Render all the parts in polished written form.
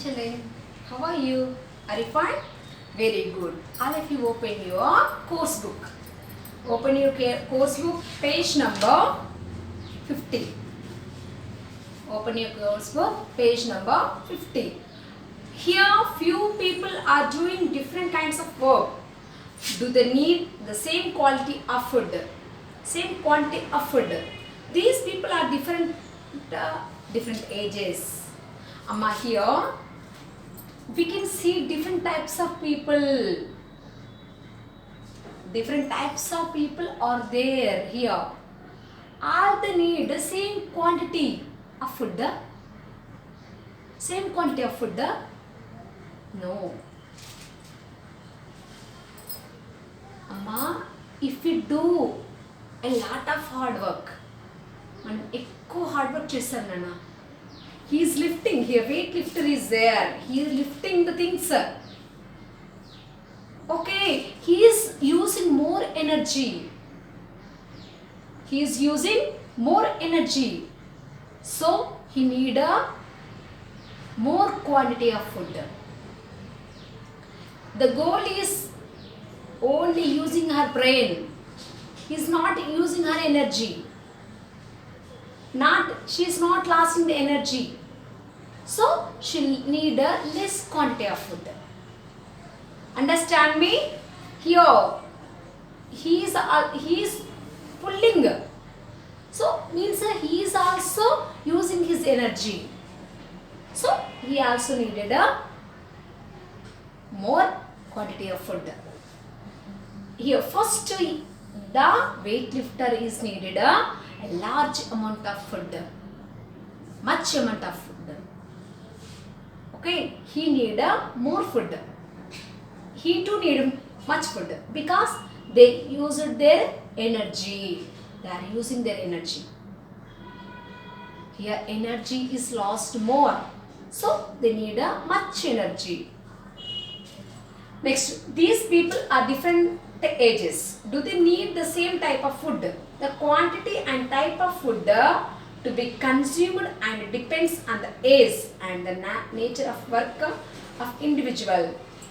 children, how are you? Are you fine? Very good. All of you open your course book. Open your course book, page number 50. Open your course book, page number 50. Here few people are doing different kinds of work. Do they need the same quality of food? Same quantity of food. These people are different ages. Amma, here we can see different types of people. Different types of people are there here. All they need the same quantity of food. Same quantity of food? No. Amma, if we do a lot of hard work, మనం ఎక్కువ hard work చేశారు నాన్న. He is lifting here, weight lifter is there. He is lifting the things. Okay, he is using more energy. He is using more energy. So he need a more quantity of food. The goal is only using her brain. He is not using her energy. She is not lasting the energy. So she need a less quantity of food. Understand me? Here he is pulling. So means he is also using his energy. So he also needed a more quantity of food. Here first the weightlifter is needed a large amount of food. Much amount of food. Okay, he need a more food. He too need much food because they used their energy. They are using their energy. Here energy is lost more. So they need a much energy. Next, these people are different ages. Do they need the same type of food? The quantity and type of food to be consumed and depends on the age and the nature of work of individual.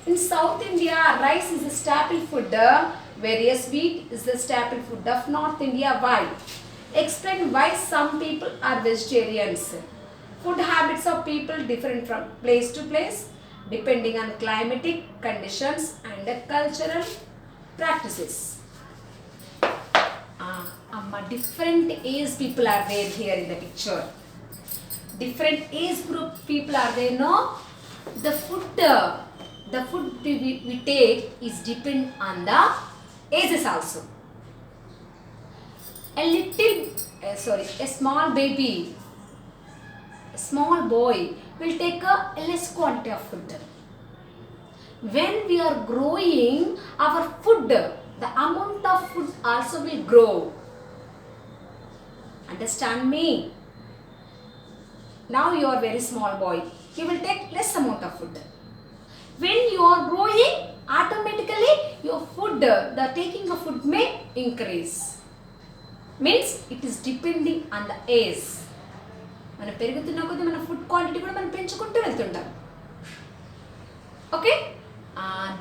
In South India, rice is a staple food, whereas wheat is the staple food of North India. Why? Explain why some people are vegetarians. Food habits of people different from place to place, depending on climatic conditions and cultural practices. Different age people are there here in the picture. Different age group people are there. No, the food we take is depend on the ages also. A small baby, a small boy will take a less quantity of food. When we are growing, our food, the amount of food also will grow. Understand me? Now you are very small boy. You will take less amount of food. When you are growing, automatically your food, the taking of food may increase. Means it is depending on the age. మనం పెరుగుతున్న కొద్దీ మన food quantity కూడా మనం పెంచుకుంటూ వెళ్తుంటాం. Okay?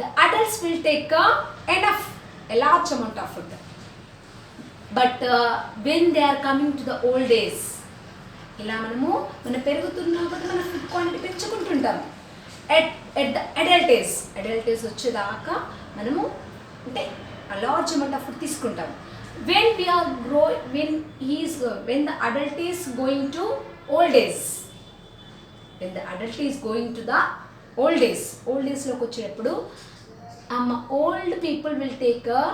The adults will take a large amount of food. But when they are coming to the old days, ఇలా మనము మన పెరుగుతున్న కొద్దీ మన ఫుడ్ క్వాంటిటీ పెంచుకుంటుంటాం. At the adult age వచ్చేదాకా మనము అంటే a large amount of food తీసుకుంటాం. When the adult is going to old days, when the adult is going to the old days లోకి వచ్చేటప్పుడు old people will take a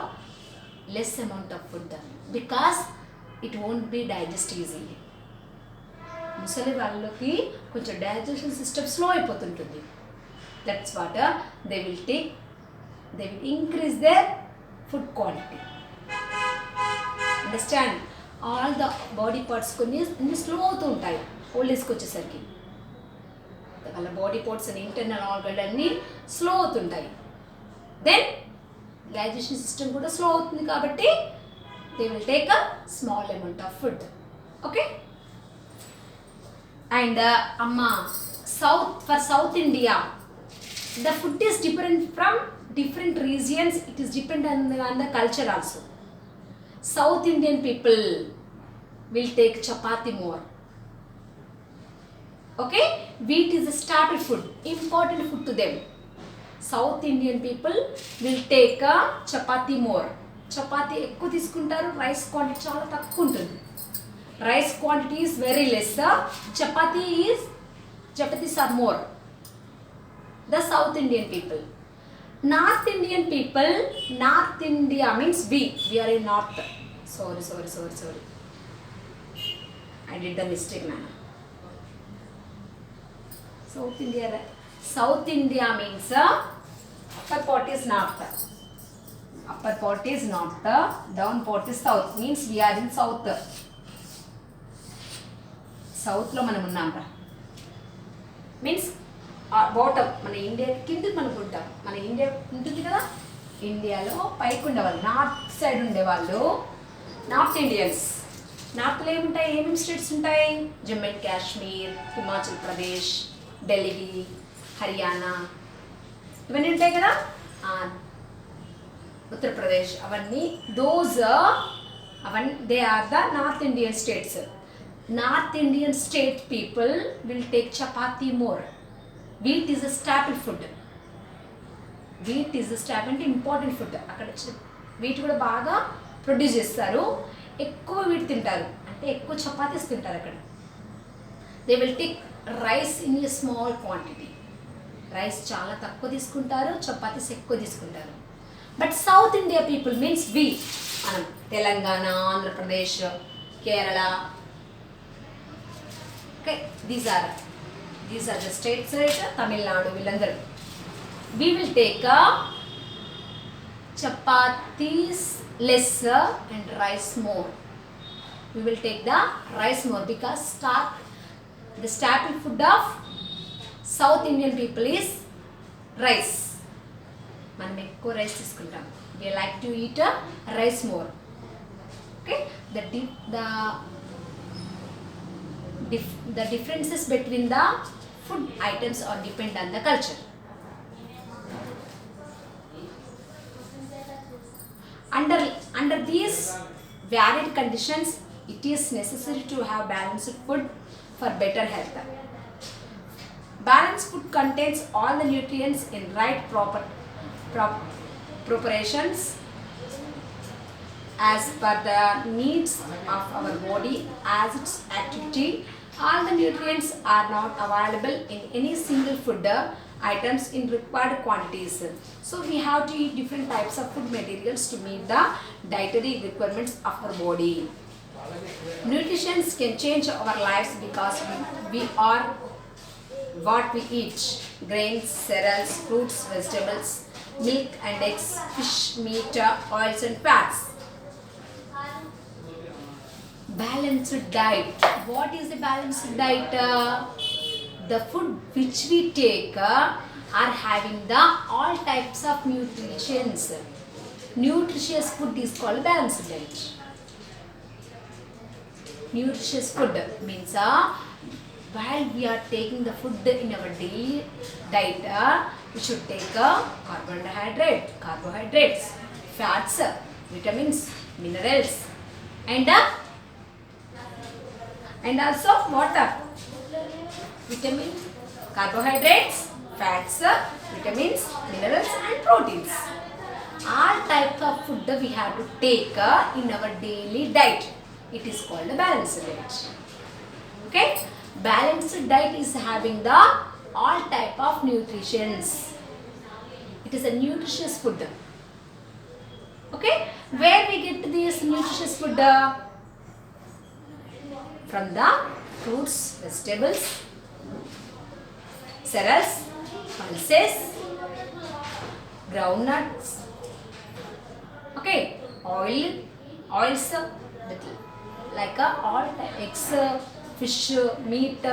less amount of food because it won't be digest easily. ముసలి వాళ్ళకి కొంచెం digestion system slow అయిపోతుంటుంది. That's what they will increase their food quantity. Understand? All the body parts కొన్ని slow అవుతూ ఉంటాయి old ఏజ్కి వచ్చేసరికి. వాళ్ళ బాడీ పార్ట్స్ అని ఇంటర్నల్ ఆర్గన్ అన్నీ స్లో అవుతుంటాయి. దెన్ డైజెషన్ సిస్టమ్ కూడా స్లో అవుతుంది కాబట్టి they will take a small amount of food. Okay? And For South India, the food is different from different regions. It is dependent on the culture also. South Indian people will take chapati more. Okay, wheat is a staple food, important food to them. South Indian people will take a chapati more. Chapati ఎక్కువ తీసుకుంటారు, rice quantity చాలా తక్కువ ఉంటుంది. Rice quantity is very less. Chapatis are more. The South Indian people. North Indian people, North India means we are in North. Sorry. I did the mistake, man. South India means upper part is North. Upper part is North, down part is South. Means we are in South. South lo manam unnam ra. Means bottom మన India కింద అనుకుంటాం. మన India ఉంటుంది కదా, ఇండియాలో పైకి ఉండేవాళ్ళు, north side ఉండేవాళ్ళు నార్త్ ఇండియన్స్. నార్త్లో ఏముంటాయి, ఏమేమి స్టేట్స్ ఉంటాయి? జమ్మూ అండ్ కాశ్మీర్, హిమాచల్ ప్రదేశ్, ఢిల్లీ, హర్యానా, ఇవన్నీ ఉంటాయి కదా, ఉత్తరప్రదేశ్, అవన్నీ they are the north Indian states. North Indian state people will take chapati more. Wheat is a staple food. Wheat is a staple and important food. అక్కడ వీట్ కూడా బాగా ప్రొడ్యూస్ చేస్తారు, ఎక్కువ వీట్ తింటారు, అంటే ఎక్కువ చపాతీస్ తింటారు అక్కడ. They will take rice in a small quantity. Rice చాలా తక్కువ తీసుకుంటారు, చపాతీస్ ఎక్కువ తీసుకుంటారు. But south India people means we, మనం Telangana, Andhra Pradesh, Kerala, okay, these are the states, right? Tamil Nadu, villandaru. We will take chapatis lesser and rice more. We will take the rice more because the staple food of South Indian people is rice. మనం ఎక్కువ rice తీసుకుంటాం. We like to eat rice more. Okay, the differences between the food items are depend on the culture. Under these varied conditions, it is necessary to have balanced food for better health. Balanced food contains all the nutrients in right preparations as per the needs of our body as its activity. All the nutrients are not available in any single food items in required quantities. So we have to eat different types of food materials to meet the dietary requirements of our body. Nutrition can change our lives because we are what we eat. Grains, cereals, fruits, vegetables, milk and eggs, fish, meat, oils and fats. Balanced diet. What is the balanced diet? The food which we take are having the all types of nutrients. Nutritious food is called balanced diet. Nutritious food means while we are taking the food in our daily diet, we should take carbohydrates, fats, vitamins, minerals, and also water. Vitamin, carbohydrates, fats, vitamins, minerals and proteins. All types of food we have to take in our daily diet. It is called a balanced diet. Okay? Balanced diet is having the all type of nutritions. It is a nutritious food. Okay? Where we get this nutritious food? From the fruits, vegetables, cereals, pulses, groundnuts, okay, oils, like all eggs, fish, meat.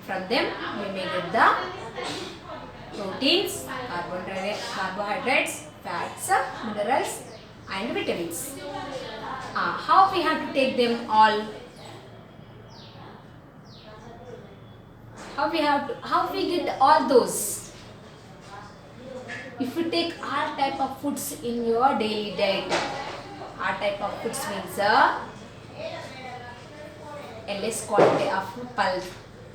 From them we may get the proteins, carbohydrates, fats, minerals and vitamins. How we have to take them all? How we get all those? If you take all type of foods in your daily diet, all type of foods means a less quantity of pulse,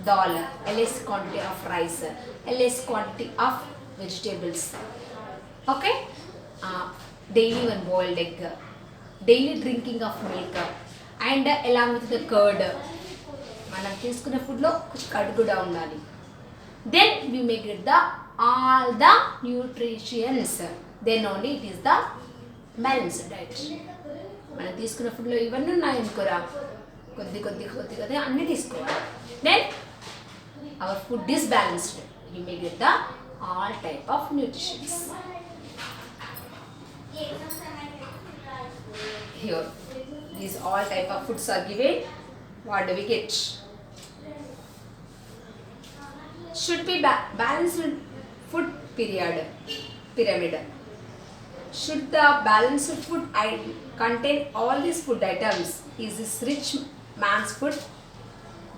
dal, a less quantity of rice, a less quantity of vegetables. Okay? Daily one boiled egg, daily drinking of milk, and along with the curd. మనం తీసుకునే ఫుడ్లో curd కూడా ఉండాలి. Then we may get the all the nutrients. Then only it is the balanced diet. మనం తీసుకునే ఫుడ్లో ఇవన్నీ ఉన్నాయి అనుకోరా, కొద్ది అన్నీ తీసుకోవాలి. Then our food is balanced. We may get the all type of nutritions. Here, these all type of foods are given. What do we get? Should be balanced food pyramid. Should the balanced food contain all these food items? Is this rich man's food?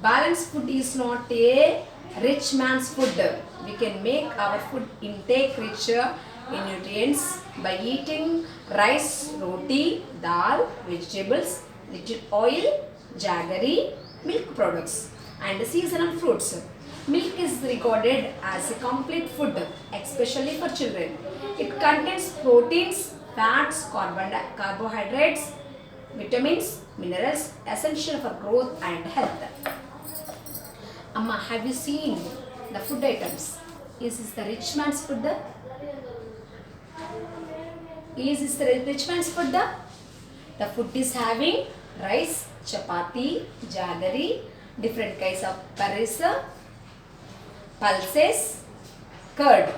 Balanced food is not a rich man's food. We can make our food intake richer in nutrients by eating rice, roti, dal, vegetables, little oil, jaggery, milk products, and seasonal fruits. Milk is regarded as a complete food, especially for children. It contains proteins, fats, carbohydrates, vitamins, minerals essential for growth and health. Amma, have you seen the food items? Is this the rich man's food? Is this the rich man's food? The food is having rice, chapati, jaggery, different kinds of curries, pulses, curd.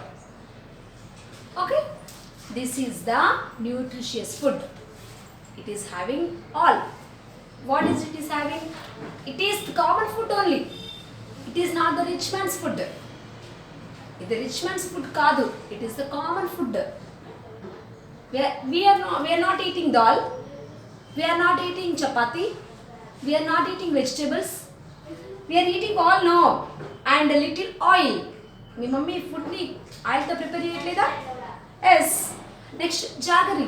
Okay, this is the nutritious food. It is having all. What is it is having? It is the common food only. It is not the rich man's food. The rich man's food kaadu. It is the common food. We are not eating dal. We are not eating chapati. We are not eating vegetables. We are eating all now. And a little oil. మీ mummy ఫుడ్ని ఆయిల్తో prepare చేయట్లేదా? Yes. Next jaggery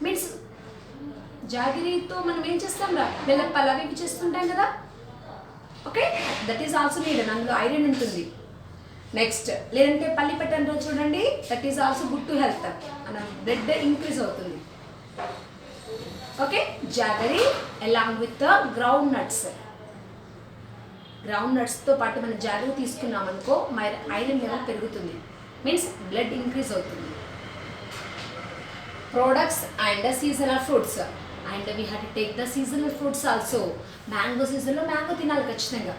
means జాగరీతో మనం ఏం చేస్తాం రా, బెల్లప్పాలు అవి ఇవి చేస్తుంటాం కదా. Okay, that is also need. అందులో ఐరన్ ఉంటుంది. నెక్స్ట్ లేదంటే పల్లి పెట్టండి చూడండి, that is also good to health. మన బ్లడ్ ఇంక్రీజ్ అవుతుంది. Okay, jaggery along with ground nuts. Ground నట్స్తో పాటు మనం జాగరీ తీసుకున్నాం అనుకో, ఐరన్ లెవెల్ పెరుగుతుంది, మీన్స్ బ్లడ్ ఇంక్రీజ్ అవుతుంది. Products and seasonal fruits. And we have to take the seasonal fruits also. Mango సీజన్లో మ్యాంగో తినాలి ఖచ్చితంగా.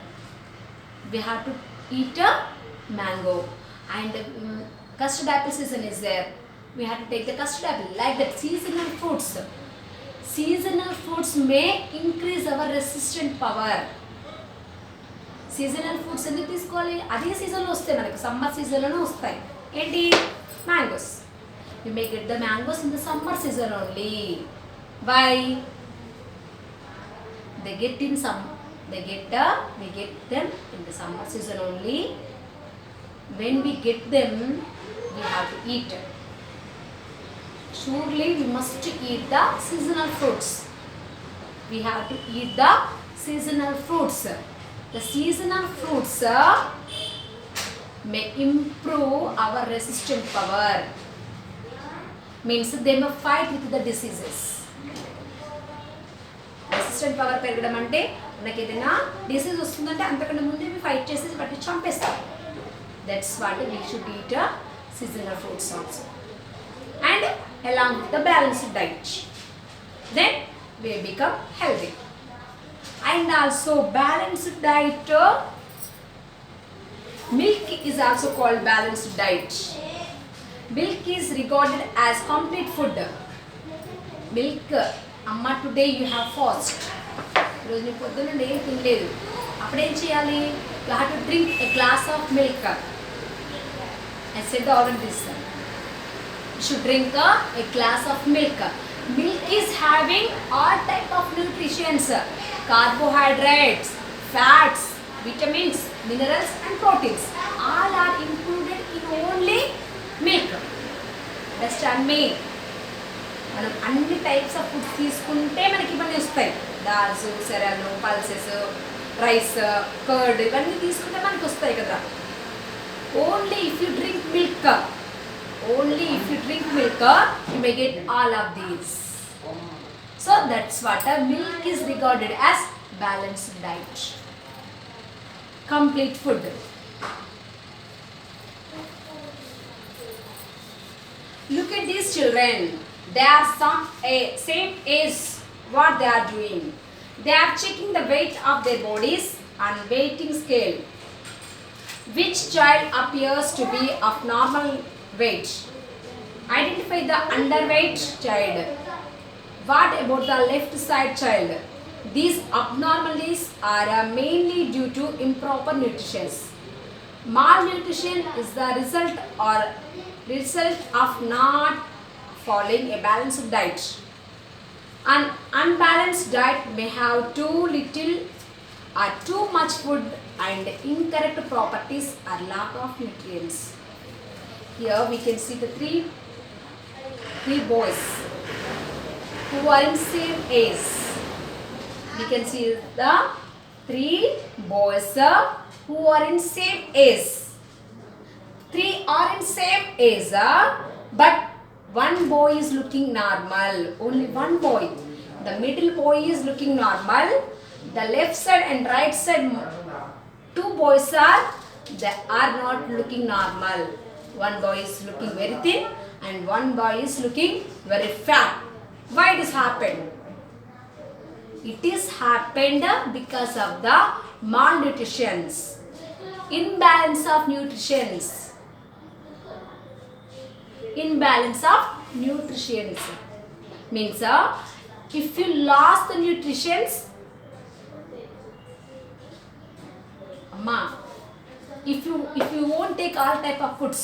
We have to eat mango. And custard apple season is there. We have to take the custard apple. Like that, seasonal fruits. Seasonal fruits may increase our resistant power. Seasonal fruits ఎందుకు తీసుకోవాలి? అదే సీజన్లో వస్తాయి మనకు, summer సీజన్లోనే వస్తాయి. ఏంటి? Mangoes. We may get the mangoes in the summer season only. Why? We get them in the summer season only. When we get them, we have to eat. Surely we must eat the seasonal fruits. We have to eat the seasonal fruits. The seasonal fruits may improve our resistant power. Means they may fight with the diseases. Resistant power పెరగడం అంటే మనకి ఏదైనా disease వస్తుందంటే అంతకంటే ముందే fight చేసి పట్టి చంపేస్తాం. That's what we should eat seasonal fruits also. And along with the balanced diet, then we become healthy. And also balanced diet, milk is also called balanced diet. Milk is regarded as complete food. Milk, amma today you have fast. రోజు నీ పొద్దున్న ఏం తినలేదు, అప్పుడేం చేయాలి? You have to drink a glass of milk. I said already this. You should drink a glass of milk. Milk is having all type of nutrients, carbohydrates, fats, vitamins, minerals and proteins all are included in only milk. Understand me? మనం అన్ని types of foods తీసుకుంటే మనకి ఇవన్నీ వస్తాయి. Dals, cereal, pulses, rice, curd ఇవన్నీ తీసుకుంటే మనకి వస్తాయి కదా. Only if you drink milk, you may get all of these. So that's what milk is regarded as balanced diet, complete food. Look at these children. They are same age. What they are doing? They are checking the weight of their bodies on weighting scale. Which child appears to be of normal weight? Identify the underweight child. What about the left side child? These abnormalities are mainly due to improper nutrition. Malnutrition is the result of not following a balanced diet. An unbalanced diet may have too little or too much food and incorrect properties or lack of nutrients. Here we can see the three boys who are in same age. We can see the three boys who are in same age. Three are in same age, but one boy is looking normal. Only one boy. The middle boy is looking normal. The left side and right side, two boys they are not looking normal. One boy is looking very thin and one boy is looking very fat. Why this happened? It is happened because of the malnutrition, imbalance of nutrition. Imbalance of nutrition means if you lost the nutrition, if you won't take all type of foods,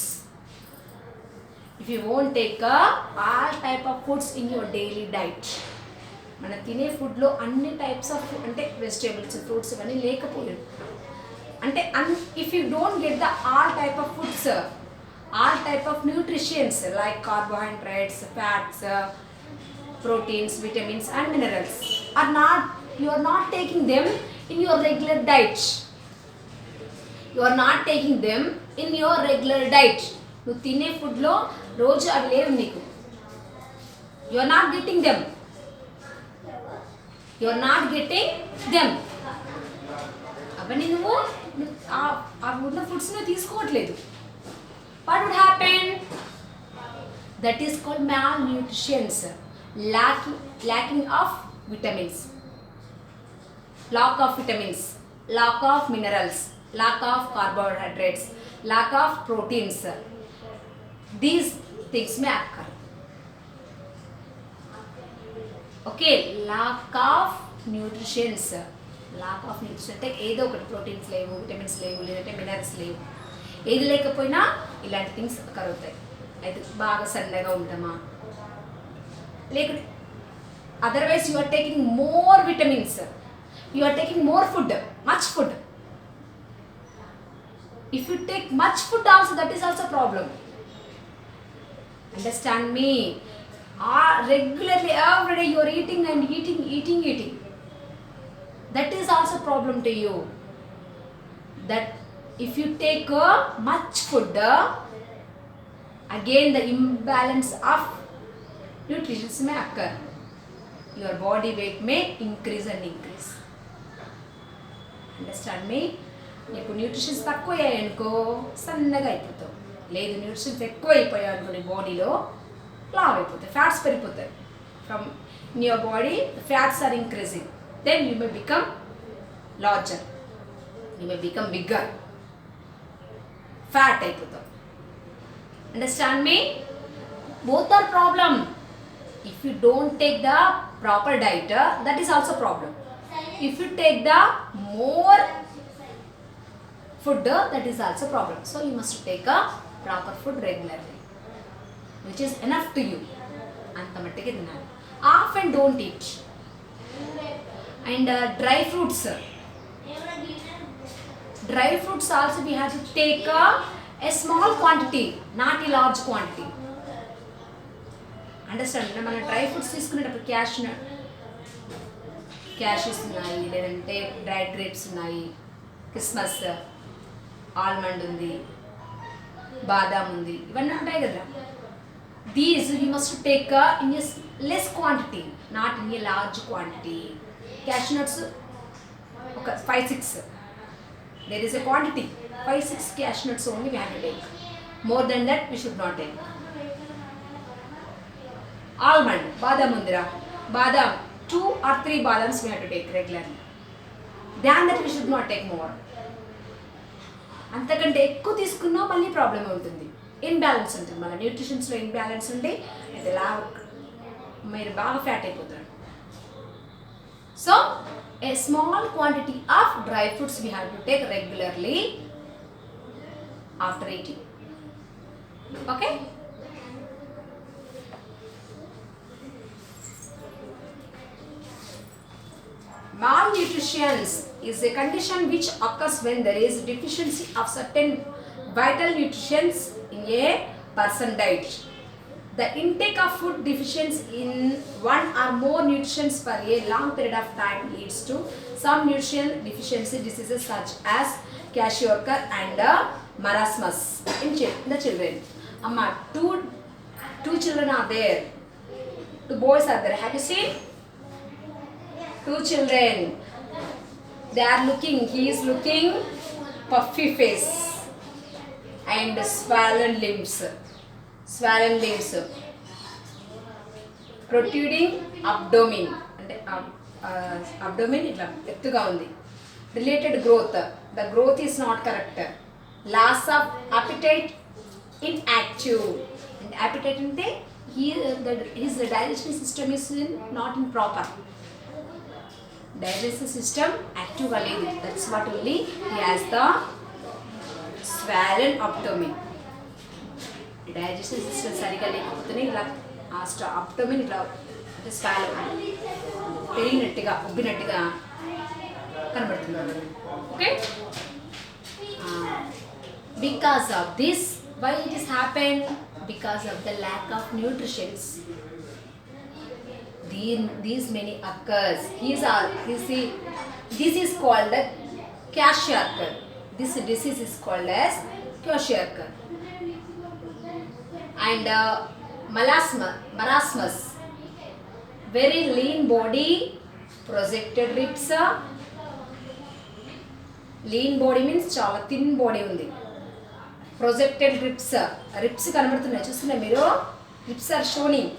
all type of foods in your daily diet, మన తినే ఫుడ్లో అన్ని types of అంటే vegetables, fruits ఇవన్నీ లేకపోలేదు అంటే if you don't get the all type of foods, all type of nutrients like carbohydrates, fats, proteins, vitamins and minerals you are not taking them in your regular diet. You are not taking them in your regular diet. You తినే food లో రోజు అవి లేవు నీకు. You are not getting them. అవన్నీ నువ్వు ఆ ఉన్న ఫుడ్స్ నువ్వు తీసుకోవట్లేదు. What would happen? That is called malnutrition, lacking of vitamins, lack of minerals, lack of carbohydrates, lack of proteins. These things may occur. Okay, lack of nutrition అంటే ఏదో ఒకటి proteins లేవు, విటమిన్స్ లేవు, లేదంటే మినరల్స్ లేవు, ఏది లేకపోయినా ఇలాంటి థింగ్స్ కలుగుతాయి. అయితే బాగా సన్నగా ఉంటామా, లేకుంటే otherwise you are taking more vitamins, you are taking more food, much food. If you take much food also that is also problem. Understand me? Regularly every day you are eating and eating. That is also problem to you. That if you take much food, again the imbalance of nutrition may occur. Your body weight may increase. Understand me? నీకు nutritions తక్కువ అయ్యాయనుకో సన్నగా అయిపోతావు. లేదు nutritions ఎక్కువ అయిపోయాయి అనుకో నీ బాడీలో లావ్ అయిపోతాయి, ఫ్యాట్స్ పెరిగిపోతాయి. From in your body fats are increasing, then you may become larger, you may become bigger, fat అయిపోతాం. Understand me? Both are problem. If you don't take the proper diet, that is also problem. If you take the more food, that is also problem. So you must take a proper food regularly, which is enough to you. Anta mattike tinnali. Half and don't eat. And dry fruits, dry fruits also we have to take a small quantity, not a large quantity. Understand? మన dry fruits తీసుకునేటప్పుడు క్యాషెస్ ఉన్నాయి, లేదంటే dry grapes ఉన్నాయి, కిస్మస్, almond ఉంది, బాదాం ఉంది, ఇవన్నీ ఉంటాయి కదా. These we must take in a less quantity, not in a large quantity. Cash nuts ఒక 5-6, there is a quantity, 5-6 cash nuts only we have to take. More than that we should not take. Almond, badam undira, badam 2 or 3 badams we have to take regularly. Than that we should not take more. అంతకంటే ఎక్కువ తీసుకున్నా మళ్ళీ problem ఉంటుంది, imbalance ఉంటుంది. మళ్ళీ న్యూట్రిషన్స్లో imbalance ఉంటే అది మీరు బాగా ఫ్యాట్ అయిపోతారు. So a small quantity of dry fruits we have to take regularly after eating. Okay? Malnutrition is a condition which occurs when there is deficiency of certain vital nutrients in a person's diet. The intake of food deficiency in one or more nutrients for a long period of time leads to some nutrition deficiency diseases such as kwashiorkor and marasmus in the children. Amma, two children are there. 2 boys are there. Have you seen? 2 children. They are looking. He is looking puffy face and swollen limbs. Protruding abdomen, అంటే abdomen ఇట్లా ఎత్తుగా ఉంది. Related growth, the growth is not correct. Loss of appetite, inactive. And appetite అంటే his digestion system is not in proper. Digestive system active గా లేదు. That's what only he has the swollen abdomen. Digestion system సరిగా లేకపోతేనే ఇలా abdomen ఇట్లా అంటే swallow పెరిగినట్టుగా ఉబ్బినట్టుగా కనబడుతుంది. Okay, because of this, why it is happen? Because of the lack of nutritions. These many occurs. This is called the kwashiorkor. This disease is called as kwashiorkor. And marasmus, very lean body, projected ribs. Lean body means చాలా thin body ఉంది. Projected ribs కనబడుతున్నాయి, చూస్తున్నాయి మీరు? Ribs are showing.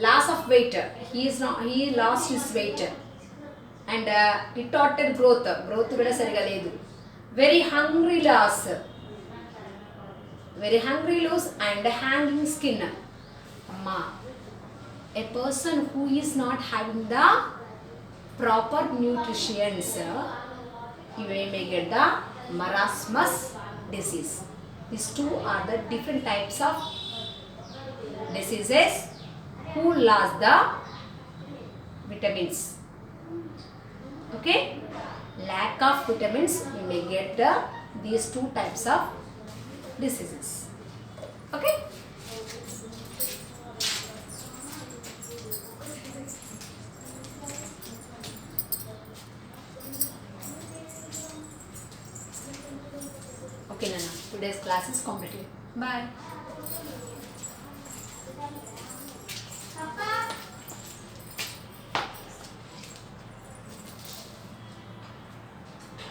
Loss of weight, he lost his weight. And retarded growth కూడా సరిగా లేదు. Very hungry loss and hanging skin. Amma, a person who is not having the proper nutrition, you may get the marasmus disease. These 2 are the different types of diseases who lost the vitamins. Okay, lack of vitamins, you may get these 2 types of diseases. Okay, okay Nana, today's class is completed. Bye. Papa.